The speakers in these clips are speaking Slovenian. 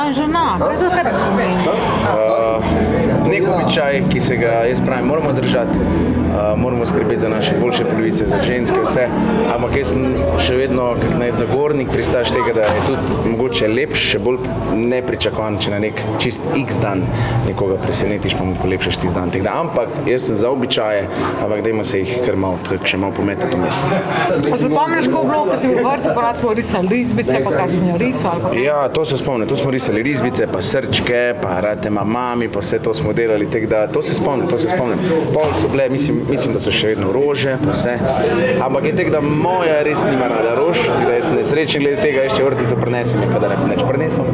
Dan žena, kaj to kar pomeni? Nek običaj, ki se ga, jaz pravim, moramo držati, moramo skrbeti za naše boljše polovice, za ženske, vse, ampak jaz sem še vedno kak zagovornik, pristaš tega, da je tudi mogoče lepš, še bolj nepričakovan, če na nek čist x dan nekoga presenetiš, pa mu polepšaš tisti dan. Ampak jaz sem za običaje, ampak dajmo se jih kar malo, še malo pometati vmes. Pa se spomniš, ko je bilo, ko si v vrtcu, pa smo risali risbice, pa kaj si ne risal? Ja, to se spomnim, to smo risali risbice, pa srčke, pa rate mamami, pa vse to smo delali, tako da to se spomnim. Pol so bile, mislim, da so še vedno rože, pa vse, ampak je tako, da moja res nima rada rož, tako da jaz nesrečen glede tega, ještě vrtnico prinesem, je kadar neč prinesel.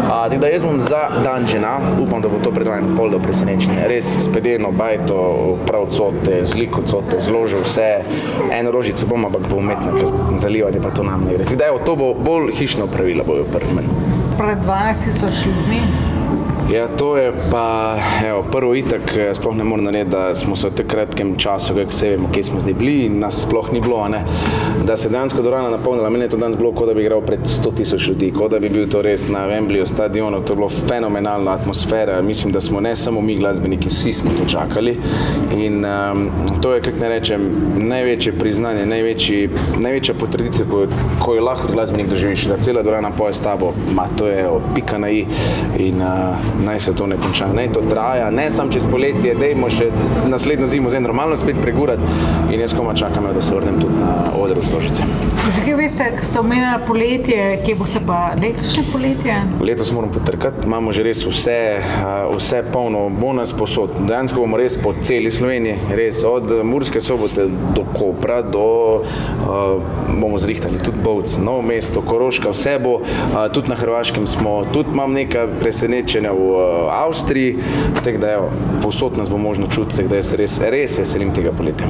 Tako da jaz bom za dan žena, upam, da bo to pred vami pol do presenečenja. Res spedeno, bajto, prav cote, zliko cote, zložil vse, eno rožico bom, ampak bo umetna, ker zalivanje pa to nam ne gre. Tako da evo, to bo bolj hišno pravila bojo prvi meni. Pred 12.000 ljudmi? Ja, to je pa, evo, prvo itak, sploh ne moram narediti, da smo se v tem kratkem času, kako se vemo, kje smo zdaj bili in nas sploh ni bilo, ne, da se dejansko dvorana napolnila. Meni je to danes bilo, kot da bi igral pred 100.000 ljudi, kot da bi bil to res na Wembleyju stadionu, to je bilo fenomenalna atmosfera, mislim, da smo ne samo mi glasbeniki, vsi smo to čakali in to je, kako ne rečem, največje priznanje, največja potrditev, ko jo lahko glasbenik doživiš, da cela dvorana poje s tabo, to je pika na i in naj se to ne konča, naj to traja, ne samo čez poletje, dajmo še naslednjo zimo zdaj normalno spet pregurati in jaz komaj čakam, da se vrnem tudi na oder v Stožice. Že kaj veste, ko ste omenjali poletje, kje boste pa letošnje poletje? Letos moram potrkati, imamo že res vse polno, bo nas posod. Dejansko bomo res po celi Sloveniji, res od Murske Sobote do Kopra, bomo zrihtali tudi Bovec, Novo mesto, Koroška, vse bo, tudi na Hrvaškem smo, tudi imam nekaj presenečenja v Avstriji, tako da evo, povsod nas bo možno čuti, tako da jaz res veselim tega poletja.